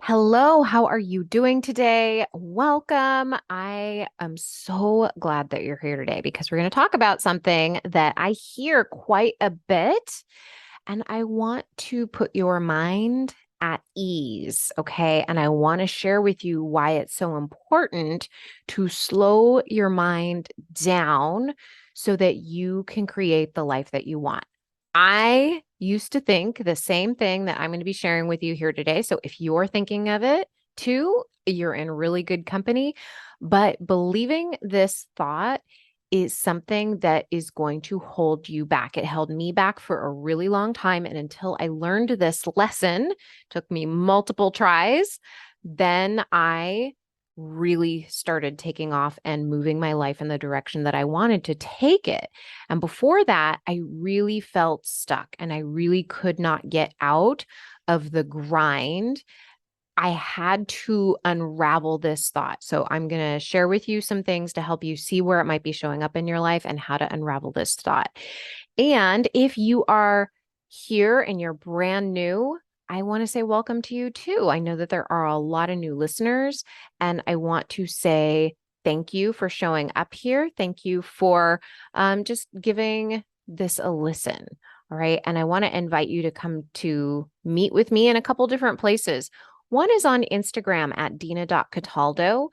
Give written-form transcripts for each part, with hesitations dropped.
Hello, how are you doing today? Welcome. I am so glad that you're here today because we're going to talk about something that I hear quite a bit, and I want to put your mind at ease, okay? And I want to share with you why it's so important to slow your mind down so that you can create the life that you want. I used to think the same thing that I'm going to be sharing with you here today. So if you're thinking of it too, you're in really good company. But believing this thought is something that is going to hold you back. It held me back for a really long time. And until I learned this lesson, took me multiple tries, then I really started taking off and moving my life in the direction that I wanted to take it. And before that, I really felt stuck and I really could not get out of the grind. I had to unravel this thought. So I'm going to share with you some things to help you see where it might be showing up in your life and how to unravel this thought. And if you are here and you're brand new, I want to say welcome to you too. I know that there are a lot of new listeners, and I want to say thank you for showing up here. Thank you for just giving this a listen. All right. And I want to invite you to come to meet with me in a couple different places. One is on Instagram at Dina.Cataldo.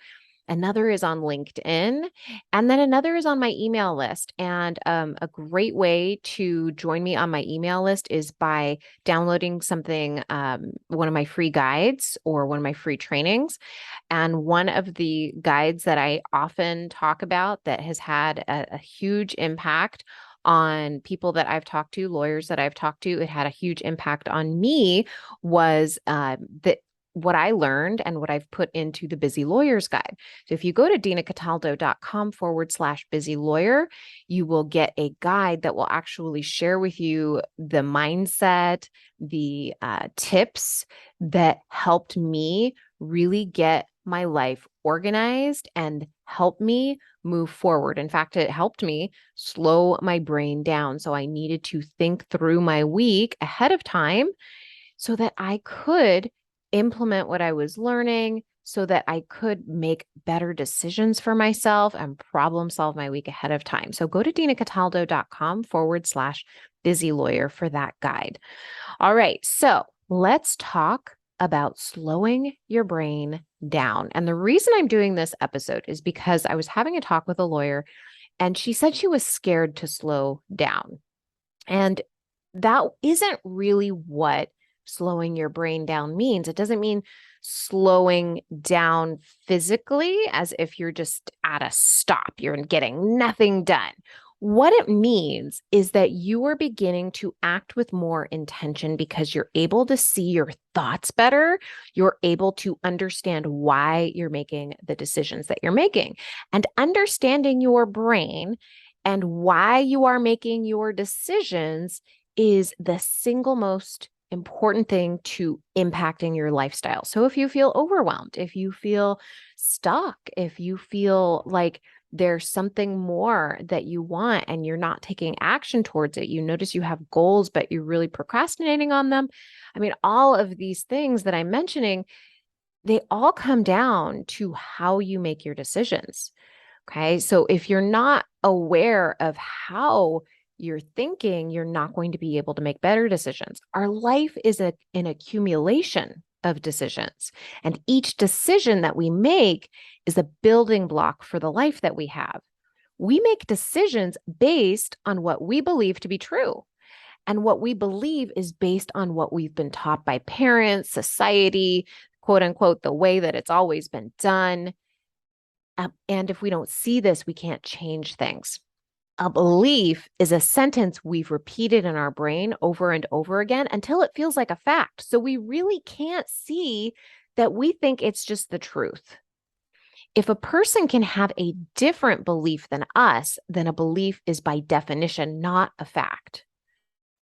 Another is on LinkedIn. And then another is on my email list. And a great way to join me on my email list is by downloading something, one of my free guides or one of my free trainings. And one of the guides that I often talk about that has had a huge impact on people that I've talked to, lawyers that I've talked to, it had a huge impact on me was that what I learned and what I've put into the Busy Lawyers Guide. So if you go to dinacataldo.com/busy lawyer, you will get a guide that will actually share with you the mindset, the tips that helped me really get my life organized and help me move forward. In fact, it helped me slow my brain down. So I needed to think through my week ahead of time so that I could implement what I was learning, so that I could make better decisions for myself and problem solve my week ahead of time. So go to dinacataldo.com/busy lawyer for that guide. All right. So let's talk about slowing your brain down. And the reason I'm doing this episode is because I was having a talk with a lawyer and she said she was scared to slow down. And that isn't really what slowing your brain down means. It doesn't mean slowing down physically as if you're just at a stop, you're getting nothing done. What it means is that you are beginning to act with more intention because you're able to see your thoughts better. You're able to understand why you're making the decisions that you're making. And understanding your brain and why you are making your decisions is the single most important thing to impacting your lifestyle. So if you feel overwhelmed, if you feel stuck, if you feel like there's something more that you want and you're not taking action towards it, you notice you have goals, but you're really procrastinating on them. I mean, all of these things that I'm mentioning, they all come down to how you make your decisions. Okay. So if you're not aware of how you're thinking, you're not going to be able to make better decisions. Our life is an accumulation of decisions, and each decision that we make is a building block for the life that we have. We make decisions based on what we believe to be true. And what we believe is based on what we've been taught by parents, society, quote unquote, the way that it's always been done. And if we don't see this, we can't change things. A belief is a sentence we've repeated in our brain over and over again until it feels like a fact. So we really can't see that we think it's just the truth. If a person can have a different belief than us, then a belief is by definition not a fact.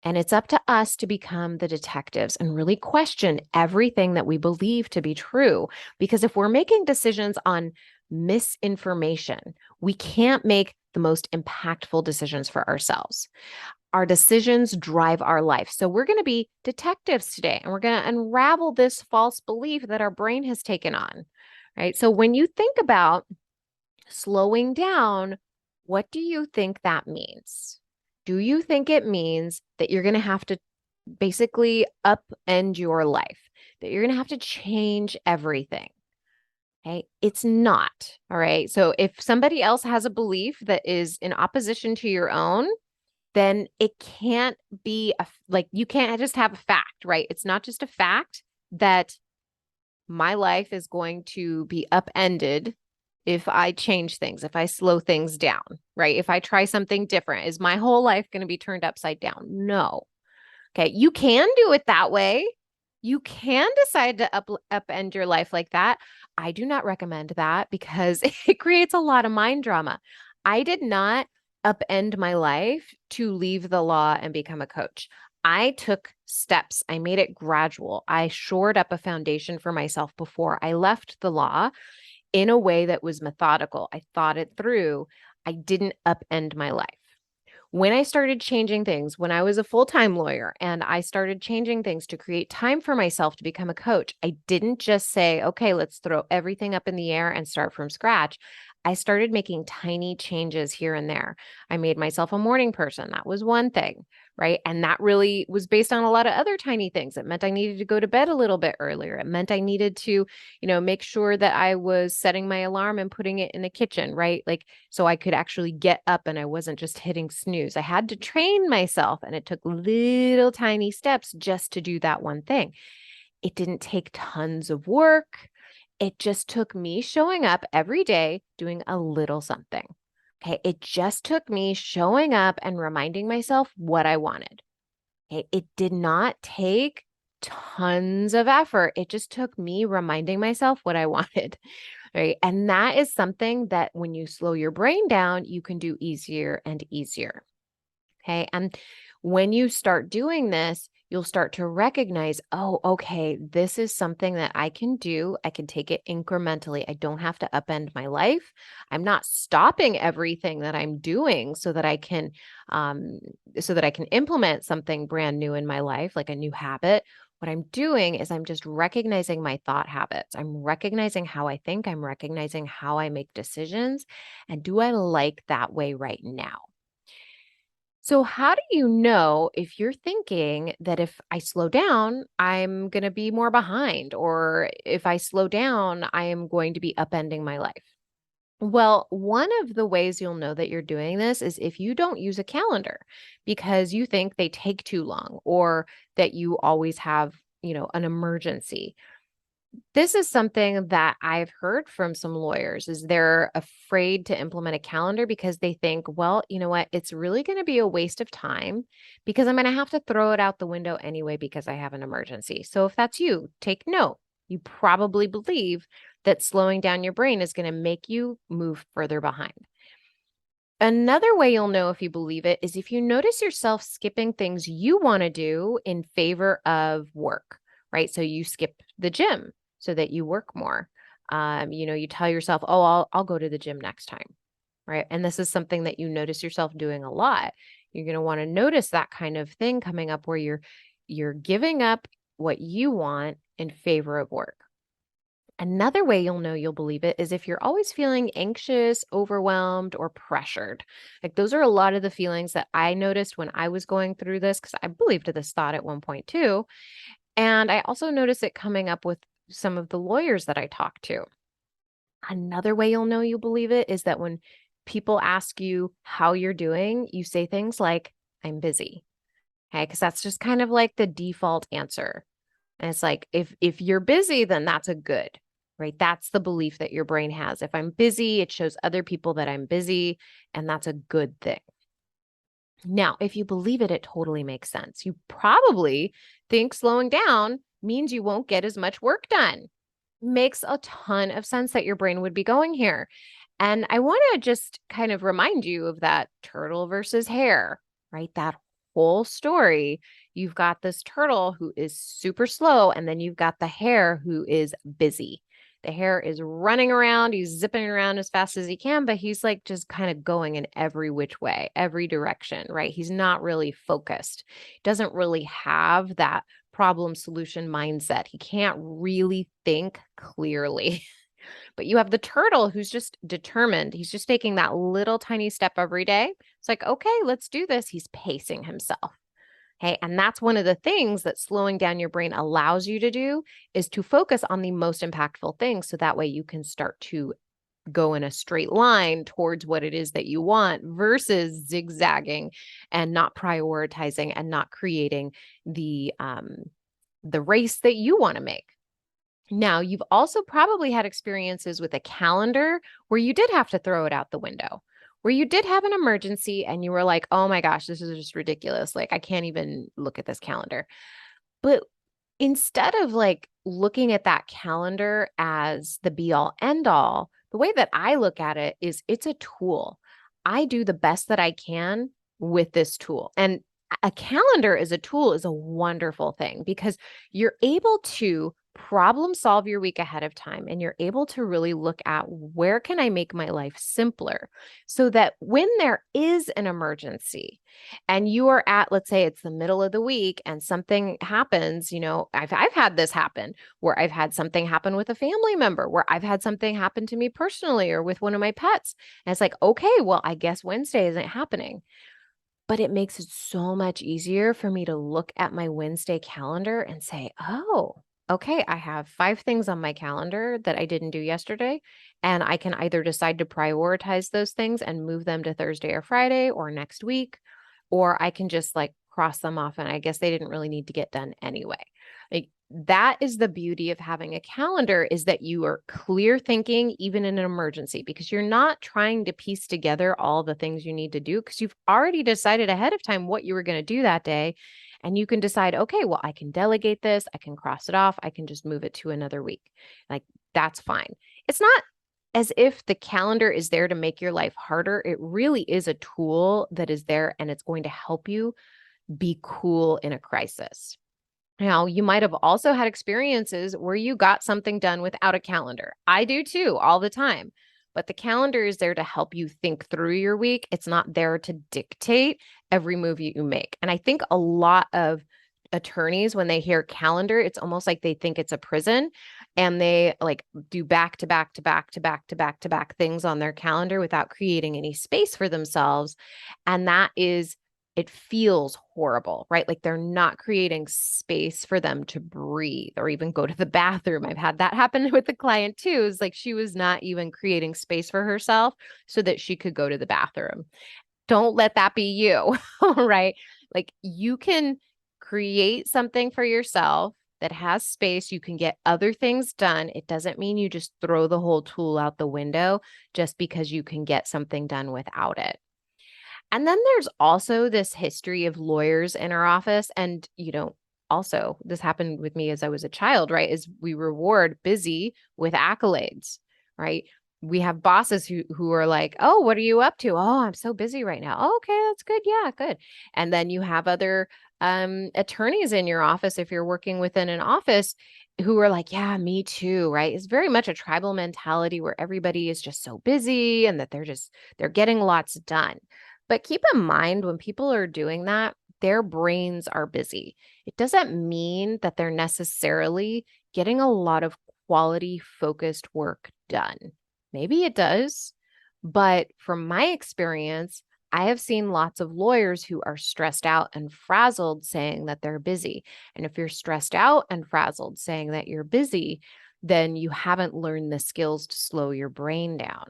And it's up to us to become the detectives and really question everything that we believe to be true. Because if we're making decisions on misinformation, we can't make the most impactful decisions for ourselves. Our decisions drive our life. So we're going to be detectives today, and we're going to unravel this false belief that our brain has taken on, right? So when you think about slowing down, what do you think that means? Do you think it means that you're going to have to basically upend your life, that you're going to have to change everything? Okay. It's not. All right. So if somebody else has a belief that is in opposition to your own, then it can't be like you can't just have a fact, right? It's not just a fact that my life is going to be upended if I change things, if I slow things down, right? If I try something different, is my whole life going to be turned upside down? No. Okay. You can do it that way. You can decide to upend your life like that. I do not recommend that because it creates a lot of mind drama. I did not upend my life to leave the law and become a coach. I took steps. I made it gradual. I shored up a foundation for myself before I left the law in a way that was methodical. I thought it through. I didn't upend my life. When I started changing things, when I was a full-time lawyer and I started changing things to create time for myself to become a coach, I didn't just say, okay, let's throw everything up in the air and start from scratch. I started making tiny changes here and there. I made myself a morning person. That was one thing, right? And that really was based on a lot of other tiny things. It meant I needed to go to bed a little bit earlier. It meant I needed to, make sure that I was setting my alarm and putting it in the kitchen, right? Like, so I could actually get up and I wasn't just hitting snooze. I had to train myself, and it took little tiny steps just to do that one thing. It didn't take tons of work. It just took me showing up every day doing a little something. Okay. It just took me showing up and reminding myself what I wanted. Okay. It did not take tons of effort. It just took me reminding myself what I wanted. Right. And that is something that when you slow your brain down, you can do easier and easier. Okay. And when you start doing this, you'll start to recognize, oh, okay, this is something that I can do. I can take it incrementally. I don't have to upend my life. I'm not stopping everything that I'm doing um, so that I can implement something brand new in my life, like a new habit. What I'm doing is I'm just recognizing my thought habits. I'm recognizing how I think. I'm recognizing how I make decisions. And do I like that way right now? So, how do you know if you're thinking that if I slow down, I'm going to be more behind, or if I slow down, I am going to be upending my life? Well, one of the ways you'll know that you're doing this is if you don't use a calendar because you think they take too long, or that you always have, an emergency. This is something that I've heard from some lawyers is they're afraid to implement a calendar because they think, well, you know what, it's really going to be a waste of time because I'm going to have to throw it out the window anyway because I have an emergency. So if that's you, take note. You probably believe that slowing down your brain is going to make you move further behind. Another way you'll know if you believe it is if you notice yourself skipping things you want to do in favor of work, right? So you skip the gym so that you work more. You tell yourself, "Oh, I'll go to the gym next time." Right? And this is something that you notice yourself doing a lot. You're going to want to notice that kind of thing coming up where you're giving up what you want in favor of work. Another way you'll know you'll believe it is if you're always feeling anxious, overwhelmed, or pressured. Like those are a lot of the feelings that I noticed when I was going through this because I believed this thought at one point too. And I also noticed it coming up with some of the lawyers that I talked to. Another way you'll know you believe it is that when people ask you how you're doing, you say things like, I'm busy. Okay. Because that's just kind of like the default answer. And it's like, if you're busy, then that's a good, right? That's the belief that your brain has. If I'm busy, it shows other people that I'm busy, and that's a good thing. Now, if you believe it, it totally makes sense. You probably think slowing down means you won't get as much work done. Makes a ton of sense that your brain would be going here. And I want to just kind of remind you of that turtle versus hare, right? That whole story. You've got this turtle who is super slow, and then you've got the hare who is busy. The hare is running around. He's zipping around as fast as he can, but he's like just kind of going in every which way, every direction, right? He's not really focused. He doesn't really have that problem solution mindset. He can't really think clearly. But you have the turtle who's just determined. He's just taking that little tiny step every day. It's like, okay, let's do this. He's pacing himself. Okay. And that's one of the things that slowing down your brain allows you to do is to focus on the most impactful things. So that way you can start to go in a straight line towards what it is that you want versus zigzagging and not prioritizing and not creating the race that you want to make. Now, you've also probably had experiences with a calendar where you did have to throw it out the window, where you did have an emergency and you were like, oh my gosh, this is just ridiculous. Like, I can't even look at this calendar. But instead of like looking at that calendar as the be all end all, the way that I look at it is it's a tool. I do the best that I can with this tool. And a calendar as a tool is a wonderful thing because you're able to problem solve your week ahead of time and you're able to really look at where can I make my life simpler so that when there is an emergency and you are at, let's say it's the middle of the week and something happens, I've had this happen where I've had something happen with a family member, where I've had something happen to me personally or with one of my pets. And it's like, okay, well, I guess Wednesday isn't happening. But it makes it so much easier for me to look at my Wednesday calendar and say, oh, okay, I have 5 things on my calendar that I didn't do yesterday. And I can either decide to prioritize those things and move them to Thursday or Friday or next week, or I can just like cross them off. And I guess they didn't really need to get done anyway. Like that is the beauty of having a calendar is that you are clear thinking even in an emergency because you're not trying to piece together all the things you need to do because you've already decided ahead of time what you were going to do that day. And you can decide, okay, well, I can delegate this. I can cross it off. I can just move it to another week. Like that's fine. It's not as if the calendar is there to make your life harder. It really is a tool that is there and it's going to help you be cool in a crisis. Now, you might have also had experiences where you got something done without a calendar. I do too, all the time. But the calendar is there to help you think through your week. It's not there to dictate every move you make. And I think a lot of attorneys, when they hear calendar, it's almost like they think it's a prison and they like do back to back to back to back to back to back things on their calendar without creating any space for themselves. And it feels horrible, right? Like they're not creating space for them to breathe or even go to the bathroom. I've had that happen with the client too. It's like she was not even creating space for herself so that she could go to the bathroom. Don't let that be you, right? Like you can create something for yourself that has space. You can get other things done. It doesn't mean you just throw the whole tool out the window just because you can get something done without it. And then there's also this history of lawyers in our office. And, also this happened with me as I was a child, right? Is we reward busy with accolades, right? We have bosses who are like, oh, what are you up to? Oh, I'm so busy right now. Oh, okay, that's good. Yeah, good. And then you have other attorneys in your office, if you're working within an office, who are like, yeah, me too, right? It's very much a tribal mentality where everybody is just so busy and that they're getting lots done. But keep in mind when people are doing that, their brains are busy. It doesn't mean that they're necessarily getting a lot of quality focused work done. Maybe it does, but from my experience, I have seen lots of lawyers who are stressed out and frazzled saying that they're busy. And if you're stressed out and frazzled saying that you're busy, then you haven't learned the skills to slow your brain down.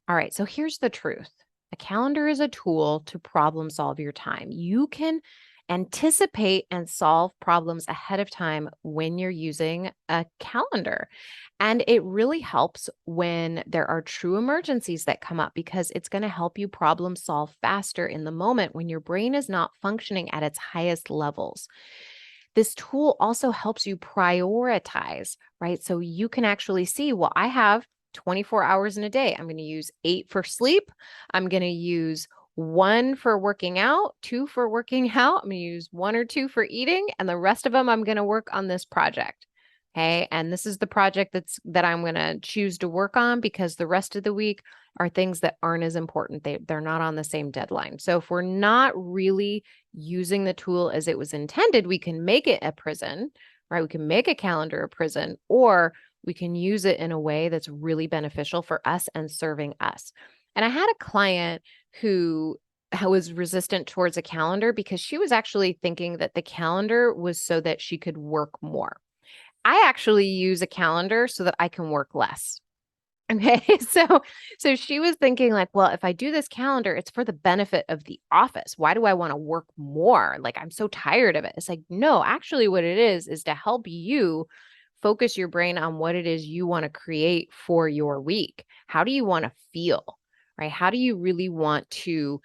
All right, so here's the truth. A calendar is a tool to problem solve your time. You can anticipate and solve problems ahead of time when you're using a calendar. And it really helps when there are true emergencies that come up because it's going to help you problem solve faster in the moment when your brain is not functioning at its highest levels. This tool also helps you prioritize, right? So you can actually see, well, I have 24 hours in a day. I'm going to use 8 for sleep. I'm going to use 1 for working out, 2 for working out. I'm going to use 1 or 2 for eating, and the rest of them I'm going to work on this project. Okay. And this is the project that I'm going to choose to work on because the rest of the week are things that aren't as important. They're not on the same deadline. So if we're not really using the tool as it was intended, we can make it a prison, right? We can make a calendar a prison, or we can use it in a way that's really beneficial for us and serving us. And I had a client who was resistant towards a calendar because she was actually thinking that the calendar was so that she could work more. I actually use a calendar so that I can work less. Okay. So she was thinking like, well, if I do this calendar, it's for the benefit of the office. Why do I want to work more? Like, I'm so tired of it. It's like, no, actually what it is to help you focus your brain on what it is you want to create for your week. How do you want to feel? Right? How do you really want to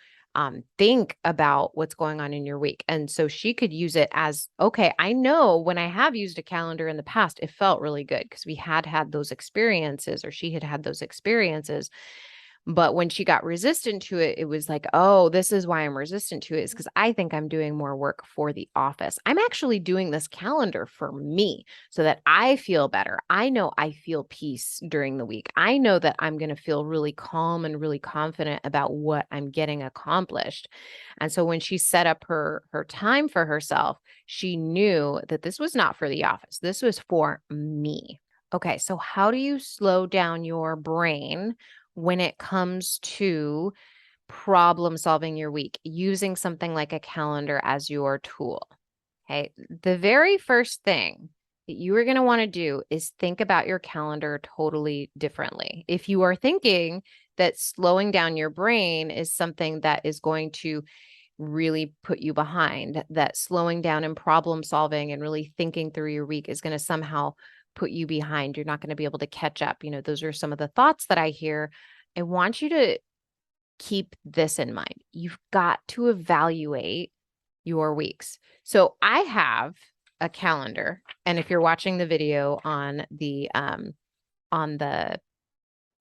think about what's going on in your week? And so she could use it as, okay, I know when I have used a calendar in the past, it felt really good because we had those experiences, or she had those experiences. But when she got resistant to it, it was like, oh, this is why I'm resistant to it, is because I think I'm doing more work for the office. I'm actually doing this calendar for me so that I feel better. I know I feel peace during the week. I know that I'm going to feel really calm and really confident about what I'm getting accomplished. And so when she set up her time for herself, she knew that this was not for the office. This was for me. Okay, so how do you slow down your brain when it comes to problem solving your week, using something like a calendar as your tool? Okay. The very first thing that you are going to want to do is think about your calendar totally differently. If you are thinking that slowing down your brain is something that is going to really put you behind, that slowing down and problem solving and really thinking through your week is going to somehow put you behind, you're not going to be able to catch up. Those are some of the thoughts that I hear. I want you to keep this in mind. You've got to evaluate your weeks. So I have a calendar, and if you're watching the video on the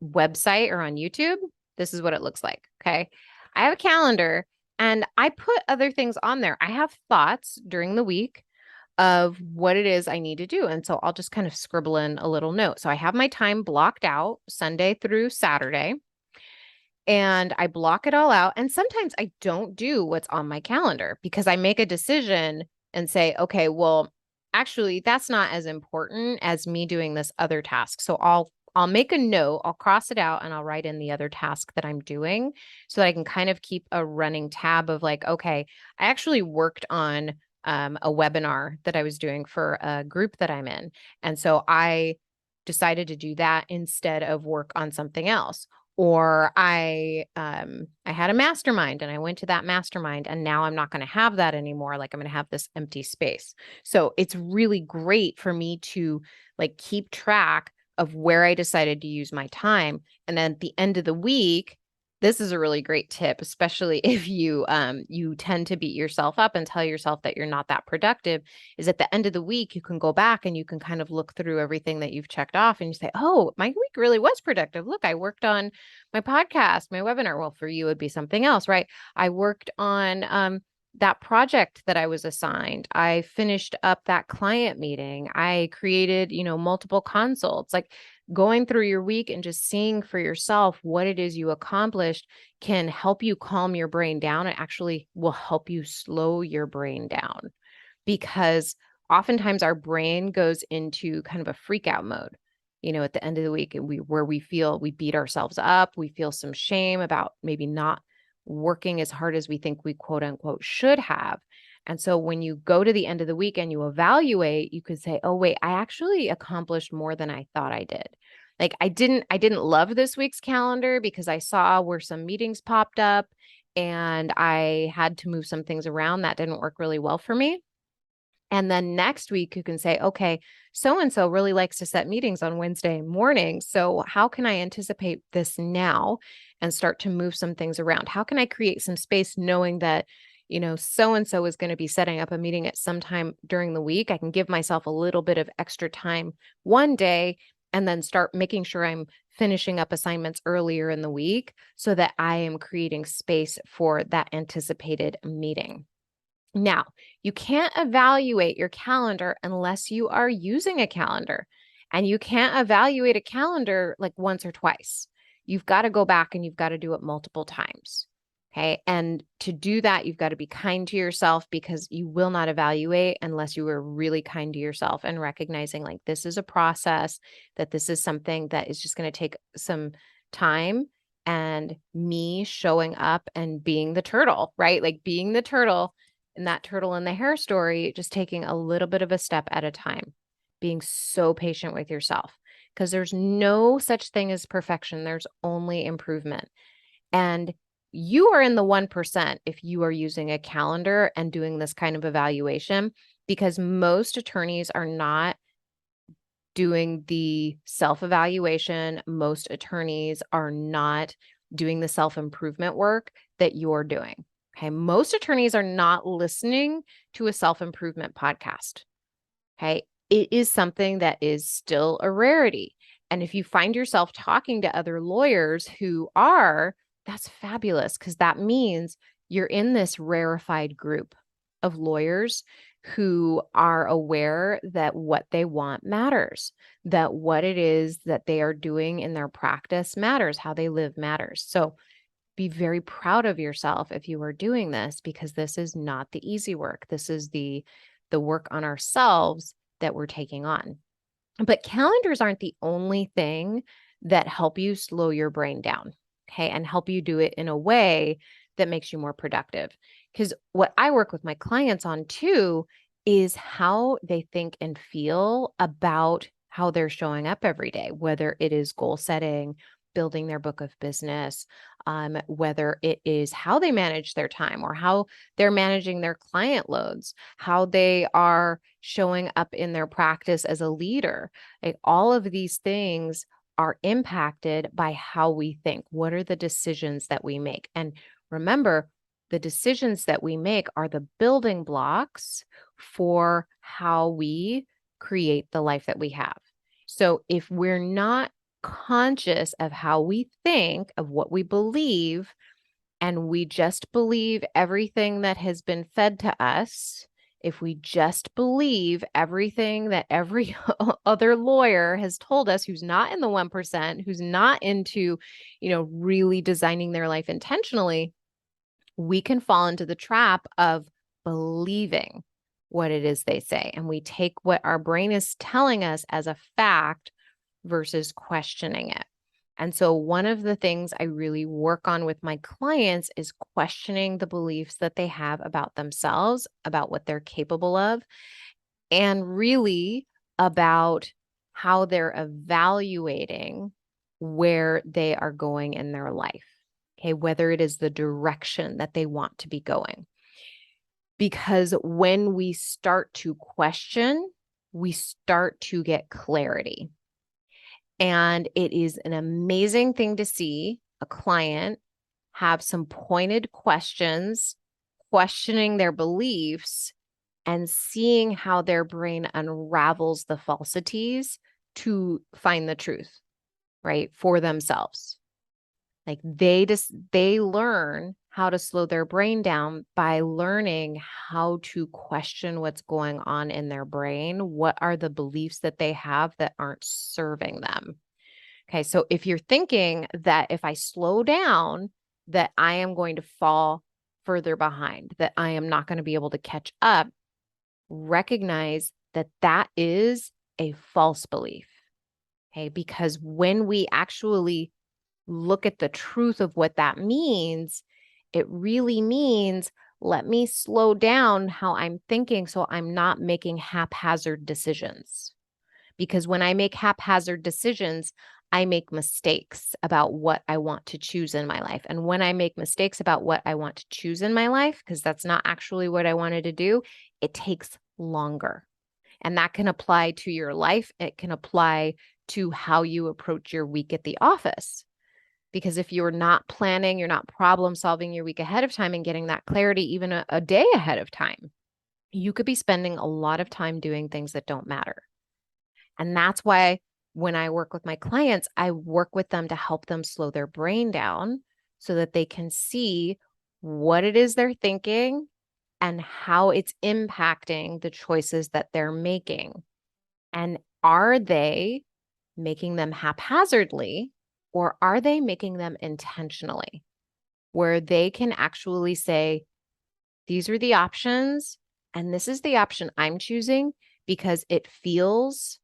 website or on YouTube, this is what it looks like. Okay. I have a calendar and I put other things on there. I have thoughts during the week of what it is I need to do. And so I'll just kind of scribble in a little note. So I have my time blocked out Sunday through Saturday, and I block it all out. And sometimes I don't do what's on my calendar because I make a decision and say, okay, well, actually, that's not as important as me doing this other task. So I'll make a note, I'll cross it out, and I'll write in the other task that I'm doing so that I can kind of keep a running tab of like, okay, I actually worked on a webinar that I was doing for a group that I'm in. And so I decided to do that instead of work on something else. Or I had a mastermind and I went to that mastermind, and now I'm not going to have that anymore. Like, I'm going to have this empty space. So it's really great for me to like keep track of where I decided to use my time. And then at the end of the week, this is a really great tip, especially if you tend to beat yourself up and tell yourself that you're not that productive, is at the end of the week, you can go back and you can kind of look through everything that you've checked off and you say, oh, my week really was productive. Look, I worked on my podcast, my webinar. Well, for you, it'd be something else, right? I worked on that project that I was assigned. I finished up that client meeting. I created, multiple consults. Like, going through your week and just seeing for yourself what it is you accomplished can help you calm your brain down. It actually will help you slow your brain down, because oftentimes our brain goes into kind of a freak out mode, at the end of the week, and where we feel we beat ourselves up. We feel some shame about maybe not working as hard as we think we quote unquote should have. And so when you go to the end of the week and you evaluate, you could say, oh, wait, I actually accomplished more than I thought I did. Like, I didn't love this week's calendar because I saw where some meetings popped up and I had to move some things around that didn't work really well for me. And then next week, you can say, okay, so-and-so really likes to set meetings on Wednesday morning. So how can I anticipate this now and start to move some things around? How can I create some space knowing that, so-and-so is going to be setting up a meeting at some time during the week? I can give myself a little bit of extra time one day and then start making sure I'm finishing up assignments earlier in the week so that I am creating space for that anticipated meeting. Now, you can't evaluate your calendar unless you are using a calendar. And you can't evaluate a calendar like once or twice. You've got to go back and you've got to do it multiple times. Okay. And to do that, you've got to be kind to yourself, because you will not evaluate unless you are really kind to yourself and recognizing like this is a process, that this is something that is just going to take some time, and me showing up and being the turtle, right? Like being the turtle in that turtle in the hair story, just taking a little bit of a step at a time, being so patient with yourself, because there's no such thing as perfection. There's only improvement. And you are in the 1% if you are using a calendar and doing this kind of evaluation, because most attorneys are not doing the self-evaluation. Most attorneys are not doing the self-improvement work that you're doing. Okay. Most attorneys are not listening to a self-improvement podcast. Okay. It is something that is still a rarity. And if you find yourself talking to other lawyers who are, that's fabulous, because that means you're in this rarefied group of lawyers who are aware that what they want matters, that what it is that they are doing in their practice matters, how they live matters. So be very proud of yourself if you are doing this, because this is not the easy work. This is the work on ourselves that we're taking on. But calendars aren't the only thing that help you slow your brain down, okay, and help you do it in a way that makes you more productive. Because what I work with my clients on too is how they think and feel about how they're showing up every day, whether it is goal setting, building their book of business, whether it is how they manage their time or how they're managing their client loads, how they are showing up in their practice as a leader. Like, all of these things are impacted by how we think. What are the decisions that we make? And remember, the decisions that we make are the building blocks for how we create the life that we have. So if we're not conscious of how we think, of what we believe, and we just believe everything that has been fed to us, if we just believe everything that every other lawyer has told us, who's not in the 1%, who's not into, really designing their life intentionally, we can fall into the trap of believing what it is they say. And we take what our brain is telling us as a fact versus questioning it. And so one of the things I really work on with my clients is questioning the beliefs that they have about themselves, about what they're capable of, and really about how they're evaluating where they are going in their life. Okay, whether it is the direction that they want to be going. Because when we start to question, we start to get clarity. And it is an amazing thing to see a client have some pointed questions, questioning their beliefs, and seeing how their brain unravels the falsities to find the truth, right, for themselves. Like they learn how to slow their brain down by learning how to question what's going on in their brain. What are the beliefs that they have that aren't serving them? Okay, so if you're thinking that if I slow down, that I am going to fall further behind, that I am not going to be able to catch up, recognize that that is a false belief. Okay, because when we actually look at the truth of what that means, it really means, let me slow down how I'm thinking so I'm not making haphazard decisions. Because when I make haphazard decisions, I make mistakes about what I want to choose in my life. And when I make mistakes about what I want to choose in my life, because that's not actually what I wanted to do, it takes longer. And that can apply to your life. It can apply to how you approach your week at the office. Because if you're not planning, you're not problem solving your week ahead of time and getting that clarity even a day ahead of time, you could be spending a lot of time doing things that don't matter. And that's why when I work with my clients, I work with them to help them slow their brain down so that they can see what it is they're thinking and how it's impacting the choices that they're making. And are they making them haphazardly, or are they making them intentionally, where they can actually say, these are the options, and this is the option I'm choosing because it feels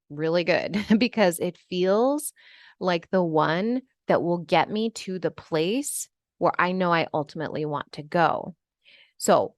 really good, because it feels like the one that will get me to the place where I know I ultimately want to go. So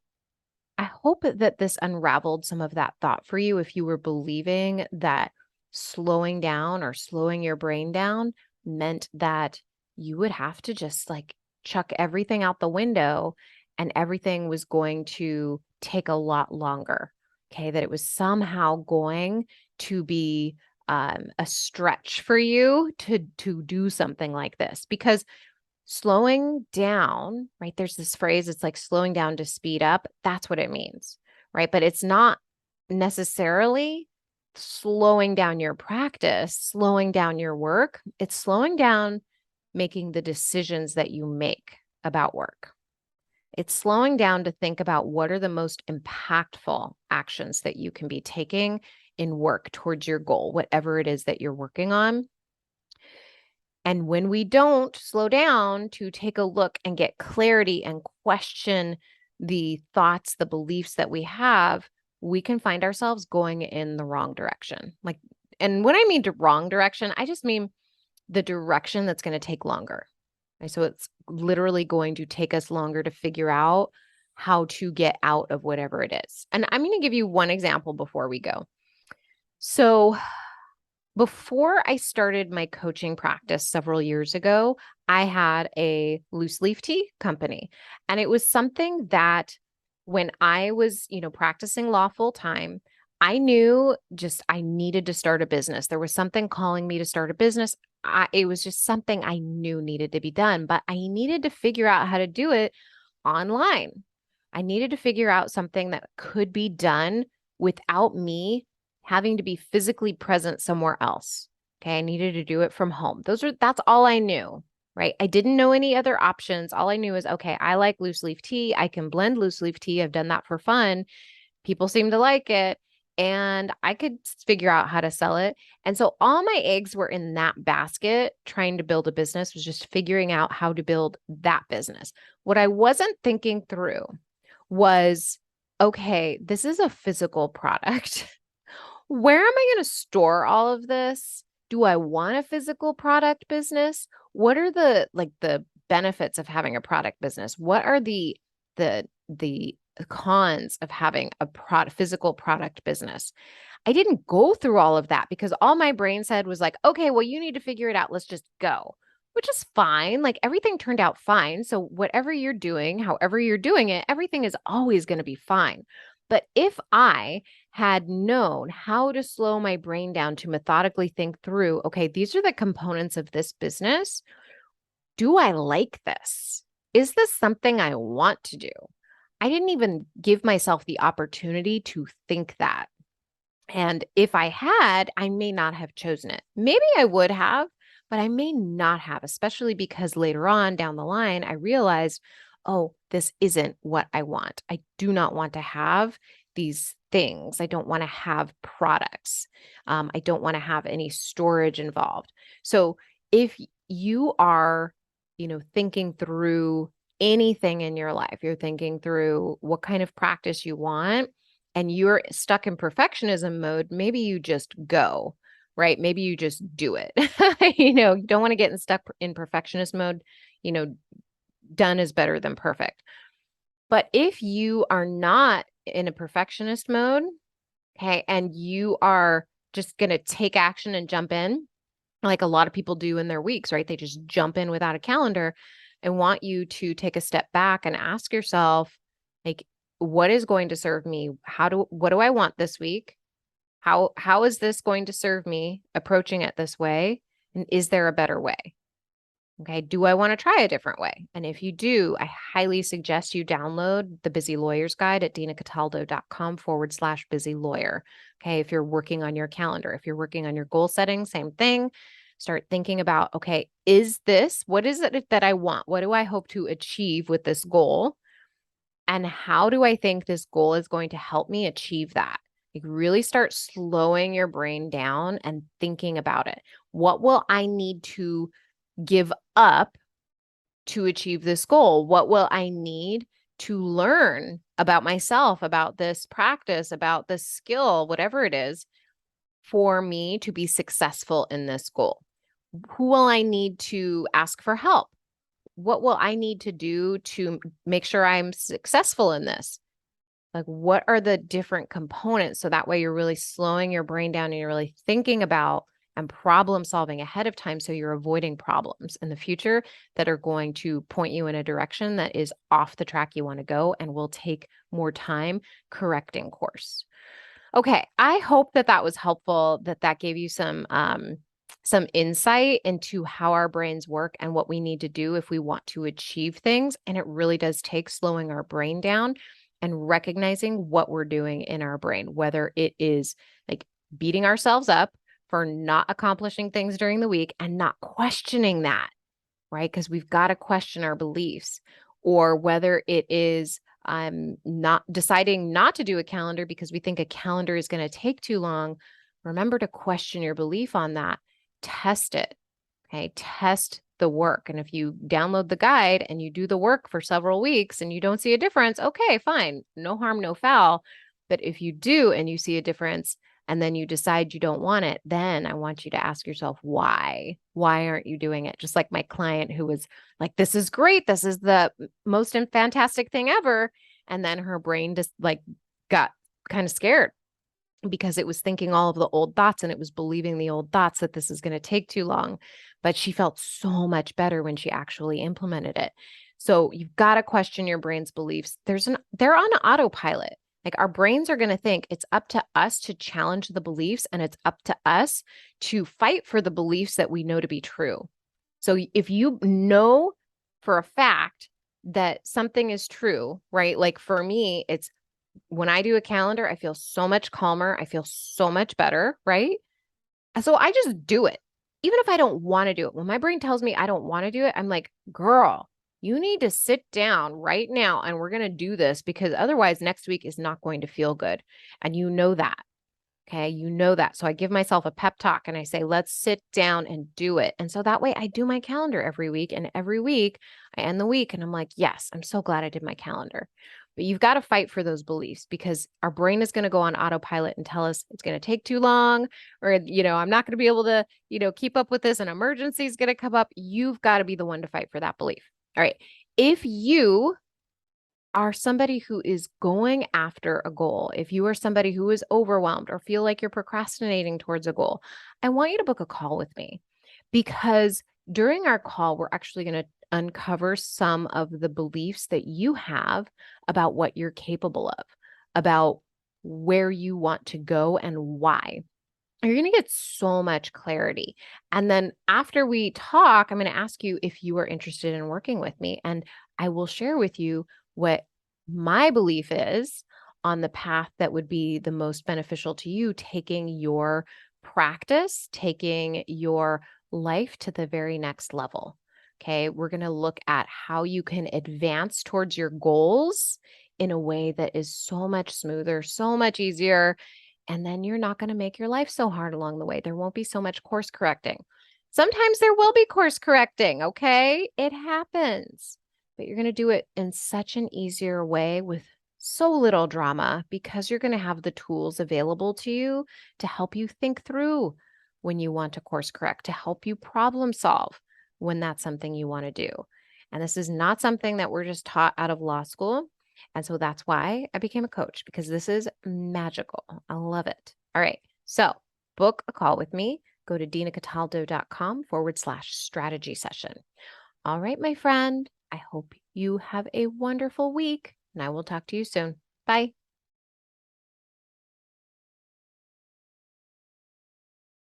I hope that this unraveled some of that thought for you if you were believing that slowing down or slowing your brain down meant that you would have to just like chuck everything out the window and everything was going to take a lot longer. Okay, that it was somehow going to be a stretch for you to do something like this, because slowing down, right? There's this phrase, it's like slowing down to speed up. That's what it means, right? But it's not necessarily slowing down your practice, slowing down your work. It's slowing down making the decisions that you make about work. It's slowing down to think about what are the most impactful actions that you can be taking in work towards your goal, whatever it is that you're working on. And when we don't slow down to take a look and get clarity and question the thoughts, the beliefs that we have, we can find ourselves going in the wrong direction. Like, and when I mean the wrong direction, I just mean the direction that's going to take longer. Right? So it's literally going to take us longer to figure out how to get out of whatever it is. And I'm going to give you one example before we go. So before I started my coaching practice several years ago, I had a loose leaf tea company. And it was something that when I was, practicing law full time, I knew just I needed to start a business. There was something calling me to start a business. It was just something I knew needed to be done, but I needed to figure out how to do it online. I needed to figure out something that could be done without me having to be physically present somewhere else. Okay. I needed to do it from home. That's all I knew, right? I didn't know any other options. All I knew is, okay, I like loose leaf tea. I can blend loose leaf tea. I've done that for fun. People seem to like it. And I could figure out how to sell it. And so all my eggs were in that basket. Trying to build a business was just figuring out how to build that business. What I wasn't thinking through was, okay, this is a physical product. Where am I going to store all of this? Do I want a physical product business? What are the benefits of having a product business? What are the cons of having a physical product business? I didn't go through all of that because all my brain said was like, okay, well, you need to figure it out. Let's just go, which is fine. Like everything turned out fine. So whatever you're doing, however you're doing it, everything is always going to be fine. But if I had known how to slow my brain down to methodically think through, okay, these are the components of this business. Do I like this? Is this something I want to do? I didn't even give myself the opportunity to think that. And if I had, I may not have chosen it. Maybe I would have, but I may not have, especially because later on down the line, I realized, oh, this isn't what I want. I do not want to have these things. I don't want to have products. I don't want to have any storage involved. So if you are, thinking through anything in your life, you're thinking through what kind of practice you want, and you're stuck in perfectionism mode, maybe you just go, right? Maybe you just do it. You don't want to get stuck in perfectionist mode. Done is better than perfect. But if you are not in a perfectionist mode, okay, and you are just going to take action and jump in, like a lot of people do in their weeks, right? They just jump in without a calendar. I want you to take a step back and ask yourself, like, what is going to serve me? What do I want this week? How is this going to serve me approaching it this way? And is there a better way? Okay. Do I want to try a different way? And if you do, I highly suggest you download the Busy Lawyer's Guide at dinacataldo.com/busy lawyer. Okay. If you're working on your calendar, if you're working on your goal setting, same thing. Start thinking about, okay, what is it that I want? What do I hope to achieve with this goal? And how do I think this goal is going to help me achieve that? Like really start slowing your brain down and thinking about it. What will I need to give up to achieve this goal? What will I need to learn about myself, about this practice, about this skill, whatever it is, for me to be successful in this goal? Who will I need to ask for help? What will I need to do to make sure I'm successful in this? Like, what are the different components? So that way you're really slowing your brain down and you're really thinking about and problem solving ahead of time. So you're avoiding problems in the future that are going to point you in a direction that is off the track you want to go and will take more time correcting course. Okay, I hope that that was helpful, that that gave you some insight into how our brains work and what we need to do if we want to achieve things. And it really does take slowing our brain down and recognizing what we're doing in our brain, whether it is like beating ourselves up for not accomplishing things during the week and not questioning that, right? Because we've got to question our beliefs, or whether it is not deciding not to do a calendar because we think a calendar is going to take too long. Remember to question your belief on that. Test it. Okay. Test the work. And if you download the guide and you do the work for several weeks and you don't see a difference, okay, fine. No harm, no foul. But if you do and you see a difference and then you decide you don't want it, then I want you to ask yourself, why? Why aren't you doing it? Just like my client who was like, this is great. This is the most fantastic thing ever. And then her brain just like got kind of scared because it was thinking all of the old thoughts and it was believing the old thoughts that this is going to take too long. But she felt so much better when she actually implemented it. So you've got to question your brain's beliefs. They're on autopilot. Like our brains are going to think it's up to us to challenge the beliefs and it's up to us to fight for the beliefs that we know to be true. So if you know for a fact that something is true, right? Like for me, it's when I do a calendar, I feel so much calmer. I feel so much better, right? And so I just do it. Even if I don't want to do it. When my brain tells me I don't want to do it, I'm like, girl, you need to sit down right now and we're going to do this because otherwise next week is not going to feel good. And you know that. Okay. You know that. So I give myself a pep talk and I say, let's sit down and do it. And so that way I do my calendar every week. And every week I end the week and I'm like, yes, I'm so glad I did my calendar. But you've got to fight for those beliefs because our brain is going to go on autopilot and tell us it's going to take too long, or, I'm not going to be able to, keep up with this. An emergency is going to come up. You've got to be the one to fight for that belief. All right. If you are somebody who is going after a goal, if you are somebody who is overwhelmed or feel like you're procrastinating towards a goal, I want you to book a call with me because during our call, we're actually going to uncover some of the beliefs that you have about what you're capable of, about where you want to go and why. You're going to get so much clarity. And then after we talk, I'm going to ask you if you are interested in working with me. And I will share with you what my belief is on the path that would be the most beneficial to you, taking your practice, taking your life to the very next level. Okay. We're going to look at how you can advance towards your goals in a way that is so much smoother, so much easier. And then you're not going to make your life so hard along the way. There won't be so much course correcting. Sometimes there will be course correcting. Okay. It happens, but you're going to do it in such an easier way with so little drama because you're going to have the tools available to you to help you think through when you want to course correct, to help you problem solve when that's something you want to do. And this is not something that we're just taught out of law school. And so that's why I became a coach, because this is magical. I love it. All right. So book a call with me. Go to dinacataldo.com/strategy session. All right, my friend. I hope you have a wonderful week and I will talk to you soon. Bye.